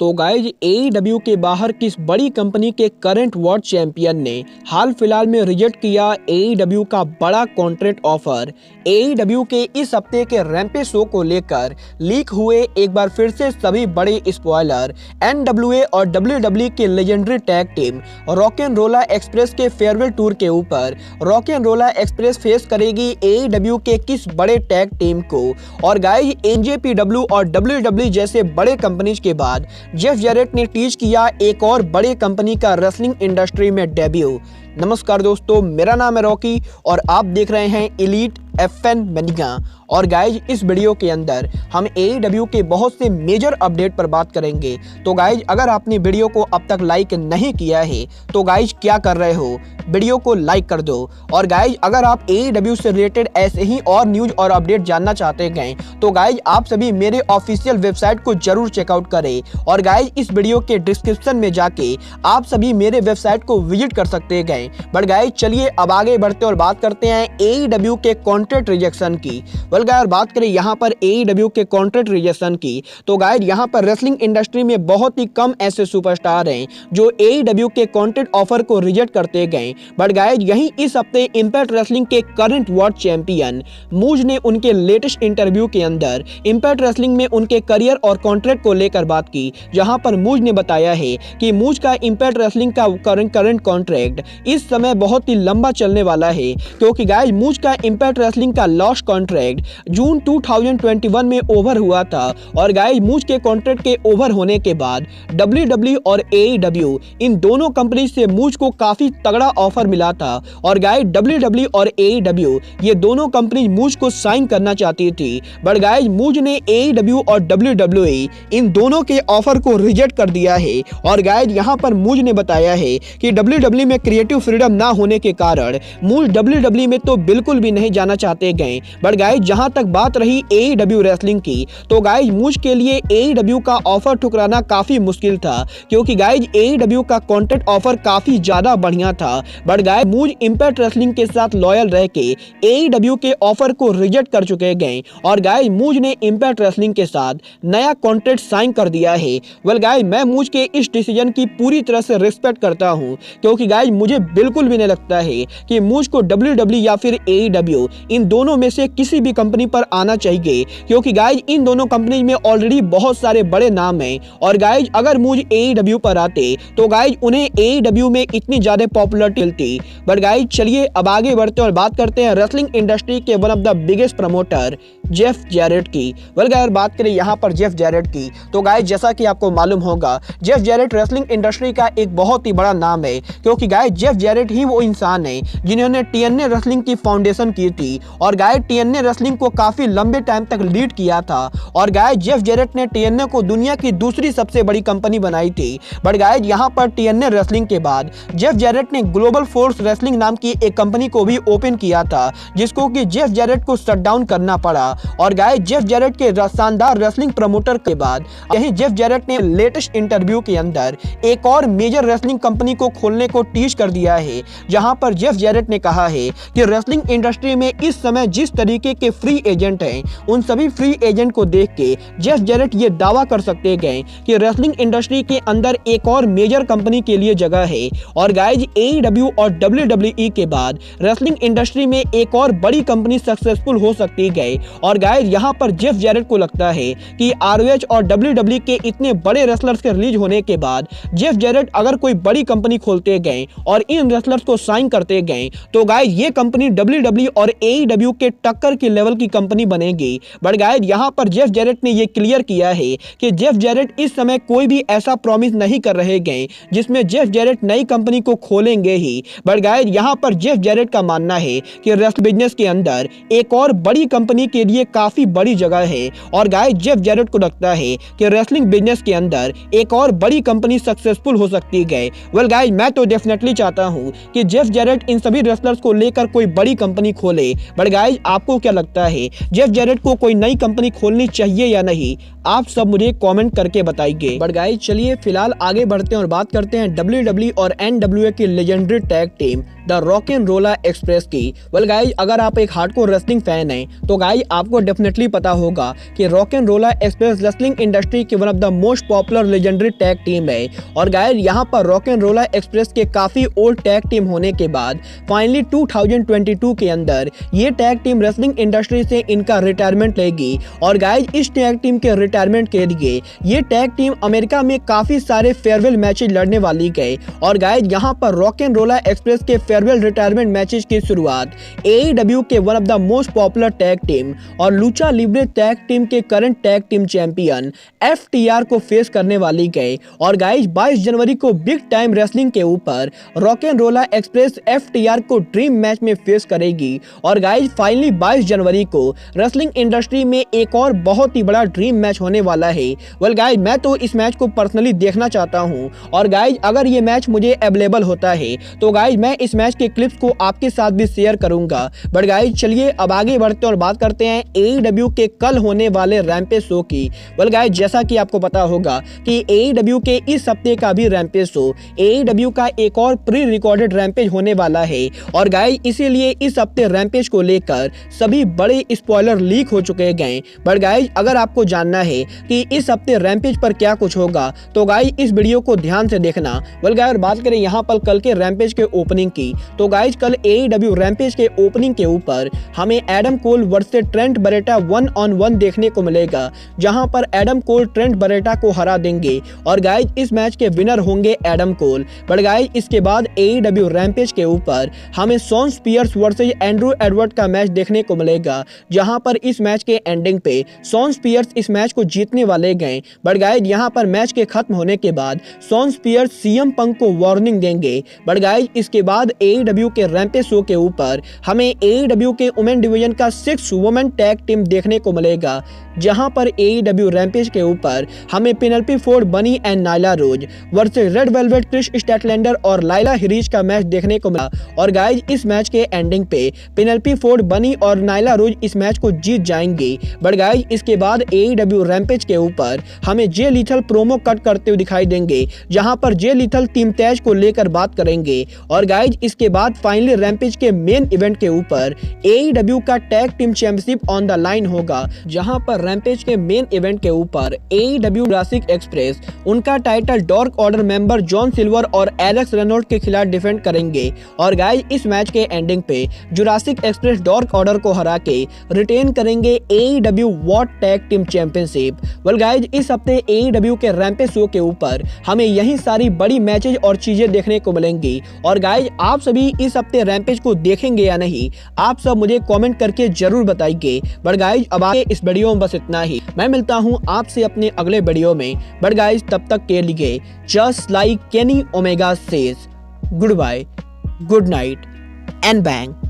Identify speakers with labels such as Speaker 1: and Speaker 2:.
Speaker 1: तो guys AEW के बाहर किस बड़ी कंपनी के करंट वर्ल्ड चैंपियन ने हाल फिलहाल में रिजेक्ट किया AEW का बड़ा कॉन्ट्रैक्ट ऑफर। AEW के इस हफ्ते के रैंपेज शो को लेकर लीक हुए एक बार फिर से सभी बड़े स्पॉइलर। NWA और WWE के legendary tag team rock and रोला एक्सप्रेस के फेयरवेल टूर के ऊपर रॉक एंड रोला एक्सप्रेस फेस करेगी AEW के किस बड़े टैग टीम को। और गाइज NJPW और WWE जैसे बड़े कंपनीज के बाद जेफ जैरेट ने टीज किया एक और बड़े कंपनी का रेसलिंग इंडस्ट्री में डेब्यू। नमस्कार दोस्तों, मेरा नाम है रॉकी और आप देख रहे हैं एलीट FN मनिया। और गाइज इस वीडियो के अंदर हम AEW के बहुत से मेजर अपडेट पर बात करेंगे। तो गाइज अगर आपने वीडियो को अब तक लाइक नहीं किया है तो गाइज क्या कर रहे हो, वीडियो को लाइक कर दो। और गाइज अगर आप AEW से रिलेटेड ऐसे ही और न्यूज और अपडेट जानना चाहते हैं तो गाइज आप सभी मेरे ऑफिशियल वेबसाइट को जरूर चेकआउट करें। और गाइज इस वीडियो के डिस्क्रिप्शन में जाके आप सभी मेरे वेबसाइट को विजिट कर सकते हैं। बट गाइज चलिए अब आगे बढ़ते और बात करते हैं AEW के कॉन्ट्रैक्ट रिजेक्शन की। अगर बात करें यहाँ पर AEW के कॉन्ट्रैक्ट रिजेक्शन की तो गाइज यहाँ पर रेसलिंग इंडस्ट्री में बहुत ही कम ऐसे सुपरस्टार हैं जो AEW के कॉन्ट्रैक्ट ऑफर को रिजेक्ट करते गए। बट गाइज यही इस हफ्ते इंपैक्ट रेसलिंग के करंट वर्ल्ड चैंपियन मूज ने उनके लेटेस्ट इंटरव्यू के अंदर इंपैक्ट रेसलिंग में उनके करियर और कॉन्ट्रैक्ट को लेकर बात की, जहां पर मूज ने बताया है कि मूज का इंपैक्ट रेसलिंग का करंट कॉन्ट्रैक्ट इस समय बहुत ही लंबा चलने वाला है, क्योंकि गाइज मूज का इंपैक्ट रेसलिंग का लास्ट कॉन्ट्रैक्ट जून 2021 में ओवर हुआ था। और गाइज मूज के कॉन्ट्रैक्ट के ओवर होने के बाद WWE और AEW इन दोनों कंपनी से मूज को काफी तगड़ा ऑफर मिला था। और गाइज WWE और AEW ये दोनों कंपनी मूज को साइन करना चाहती थी, बट गाइज मूज ने AEW और WWE इन दोनों के ऑफर को रिजेक्ट कर दिया है। और गाइज यहाँ पर मूज ने बताया है कि WWE में क्रिएटिव फ्रीडम ना होने के कारण मूज WWE में तो बिल्कुल भी नहीं जाना चाहते गए। बट गाइज जहां तक बात रही AEW रेसलिंग की तो गाइज मूज के लिए AEW का ऑफर ठुकराना काफी मुश्किल था, क्योंकि गाइज AEW का कॉन्ट्रैक्ट ऑफर काफी ज्यादा बढ़िया था। बट गाइज मूज इंपैक्ट रेसलिंग के साथ लॉयल रह के AEW के ऑफर को रिजेक्ट कर चुके गए। और गाइज मूज ने इंपैक्ट रेसलिंग के साथ नया कॉन्ट्रैक्ट साइन कर दिया है। वेल गाइज मैं मूज के इस डिसीजन की पूरी तरह से रिस्पेक्ट करता हूं, क्योंकि गाइज मुझे बिल्कुल भी नहीं लगता है कि मूज को WWE या फिर AEW इन दोनों में से किसी भी कंपनी पर आना चाहिए, क्योंकि गाइज इन दोनों कंपनी में ऑलरेडी बहुत सारे बड़े नाम हैं। और गाइज अगर मूज AEW पर आते तो गाइज उन्हें AEW में इतनी ज्यादा पॉपुलरिटी मिलती। बट गाइज चलिए अब आगे बढ़ते और बात करते हैं रेसलिंग इंडस्ट्री के one of the biggest promoter Jeff Jarrett की। वेल गाइज बात करें यहाँ पर जेफ जैरेट की तो गाइज जैसा कि आपको मालूम होगा जेफ जैरेट रेसलिंग इंडस्ट्री का एक बहुत ही बड़ा नाम है, क्योंकि गाइज जेफ जैरेट ही वो इंसान है जिन्होंने TNA रेसलिंग की फाउंडेशन की थी। और गाइज TNA रेसलिंग को काफी लंबे टाइम तक लीड किया था। और गाइज जेफ जैरेट ने TNA को दुनिया की दूसरी सबसे बड़ी कंपनी बनाई थी। बट गाइज यहाँ पर TNA रेसलिंग के बाद जेफ जैरेट ने ग्लोबल फोर्स रेसलिंग नाम की एक कंपनी को भी ओपन किया था, जिसको कि जेफ जैरेट को शट डाउन करना पड़ा। और गाइज जेफ जैरेट के शानदार रेसलिंग प्रमोटर के बाद यही जेफ जैरेट ने लेटेस्ट इंटरव्यू के अंदर एक और मेजर रेसलिंग कंपनी को खोलने को टीच कर दिया है, जहां पर जेफ जैरेट ने कहा है कि रेसलिंग इंडस्ट्री में इस समय जिस तरीके के फ्री एजेंट हैं उन सभी फ्री एजेंट को देख के जेफ जैरेट ये दावा कर सकते गए कि रेसलिंग इंडस्ट्री के अंदर एक और मेजर कंपनी के लिए जगह है। और गाइज AEW और WWE के बाद रेसलिंग इंडस्ट्री में एक और बड़ी कंपनी सक्सेसफुल हो सकती गए। और गाइज यहाँ पर जेफ जैरेट को लगता है कि ROH और WWE के इतने बड़े रेसलर्स के रिलीज होने के बाद जेफ जैरेट अगर कोई बड़ी कंपनी खोलते गए और इन रेसलर्स को साइन करते गए तो गाइज ये कंपनी WWE और AEW के टक्कर की लेवल की कंपनी बनेगी। बट गाइज यहाँ पर जेफ जैरेट ने ये क्लियर किया है कि जेफ जैरेट इस समय कोई भी ऐसा प्रॉमिस नहीं कर रहे गए जिसमें जेफ जैरेट नई कंपनी को खोलेंगे ही। बट गाइज यहाँ पर जेफ जैरेट का मानना है कि रेसलिंग बिजनेस के अंदर एक और बड़ी कंपनी के लिए काफी बड़ी जगह है। और गाइज जेफ जैरेट को लगता है कि रेसलिंग बिजनेस के अंदर एक और बड़ी कंपनी सक्सेसफुल हो सकती है। वेल गाइज मैं तो डेफिनेटली चाहता चाहता हूं कि जेफ जैरेट इन सभी रेसलर्स को लेकर कोई बड़ी कंपनी खोले। बट गाइज आपको क्या लगता है, जेफ जैरेट को कोई नई कंपनी खोलनी चाहिए या नहीं? आप सब मुझे कमेंट करके बताइए। बट गाइज चलिए फिलहाल आगे बढ़ते हैं और बात करते हैं WWE और NWA की legendary tag team the rock and roller express की। वेल गाइज अगर आप एक हार्डकोर रेसलिंग फैन हैं तो गाइज आपको डेफिनेटली पता होगा कि rock and roller express wrestling industry की one of the most popular legendary tag team है। और गाइज यहाँ पर रॉक एंड रोलर एक्सप्रेस के काफी ओल्ड टैग टीम होने के बाद फाइनली 2022 के अंदर ये टैग टीम रेसलिंग इंडस्ट्री से इनका रिटायरमेंट लेगी। और गाइज इस टैग टीम के रिटायरमेंट के लिए ये टैग टीम अमेरिका में काफी सारे फेयरवेल मैचेस लड़ने वाली गए। और गाइज यहाँ पर रॉक एंड रोलर एक्सप्रेस के फेयरवेल रिटायरमेंट मैचेस की शुरुआत AEW के one of the most popular tag team और लूचा लिब्रे टैग टीम के current tag team champion FTR को फेस करने वाली गए। और गाइज 22 जनवरी को बिग टाइम रेसलिंग के ऊपर rock and roller express FTR को ड्रीम मैच में फेस करेगी। और गाइज फाइनली 22 जनवरी को रेसलिंग इंडस्ट्री में एक और बहुत ही बड़ा ड्रीम मैच होने वाला है। वेल गाइज मैं तो इस मैच को पर्सनली देखना चाहता हूं। और गाइज अगर ये मैच मुझे अवेलेबल होता है तो गाइज मैं इस मैच के क्लिप्स को आपके साथ भी शेयर करूंगा। बट गाइज चलिए अब आगे बढ़ते हैं और बात करते हैं AEW के कल होने वाले रैम्पेज शो की। वेल गाइज जैसा कि आपको पता होगा कि AEW के इस हफ्ते का भी रैम्पेज शो AEW का एक और प्री रिकॉर्डेड रैम्पेज होने वाला है। और गाइज इसीलिए इस हफ्ते रैम्पेज को लेकर सभी बड़े स्पॉइलर लीक हो चुके हैं। बट गाइज अगर आपको जानना है कि इस हफ्ते रैम्पेज पर क्या कुछ होगा तो गाइज इस वीडियो को ध्यान से देखना। वेल गाइज बात करें यहाँ पर कल के रैम्पेज के ओपनिंग की तो गाइज कल AEW रैम्पेज के ओपनिंग के ऊपर हमें Adam Cole versus Trent Bareta 1-on-1 देखने को मिलेगा, जहां पर एडम कोल ट्रेंट बरेटा को हरा देंगे। और गाइज इस मैच के विनर होंगे एडम कोल। बट गाइज इसके बाद AEW रैम्पेज के ऊपर हमें Shawn Spears versus Andrew Edward का मैच देखने को मिलेगा, जहां पर इस मैच के एंडिंग पे शॉन स्पियर्स इस मैच को जीतने वाले गए। बट गाइज यहां पर मैच के खत्म होने के बाद शॉन स्पियर्स CM पंक को वार्निंग देंगे। बट गाइज इसके बाद AEW के रैम्पेज शो के ऊपर हमें AEW के वुमेन डिवीजन का 6 वुमेन टैग टीम देखने को मिलेगा, जहां पर AEW रैम्पेज के ऊपर हमें Penelope Ford Bunny and Nyla Rose versus Red Velvet Kris Statlander और लाइला हिरीज का मैच देखने को मिला। और गाइज इस मैच के एंडिंग पे पेनेलोपी फोर्ड बनी और नाइला रोज इस मैच को जीत जाएंगे। बट गाइज इसके बाद AEW रैम्पेज के ऊपर हमें जे लीथल प्रोमो कट करते हुए दिखाई देंगे, जहां पर जे लीथल टीम तैज को लेकर बात करेंगे। और गाइज इसके बाद फाइनली रैम्पेज के मेन इवेंट के ऊपर AEW का tag team championship on the line होगा, जहां पर रैम्पेज के मेन इवेंट के ऊपर AEW जुरासिक एक्सप्रेस उनका title dark order member John silver और एलेक्स रेनॉल्ड के खिलाफ डिफेंड करेंगे। और गाइज इस मैच के एंडिंग पे जुरासिक एक्सप्रेस डार्क ऑर्डर को हरा के रिटेन करेंगे AEW world tag team championship. Well guys इस हफ्ते AEW के रैम्पेज शो के ऊपर हमें यही सारी बड़ी मैचेज और चीजें देखने को मिलेंगी। और गाइज आप सभी इस हफ्ते रैम्पेज को देखेंगे या नहीं, आप सब मुझे कमेंट करके जरूर बताइए। बट गाइज अब आगे इस वीडियो में बस इतना ही। मैं मिलता हूं आपसे अपने अगले वीडियो में। बट गाइज तब तक के लिए just like Kenny Omega says, good bye, good night and bang.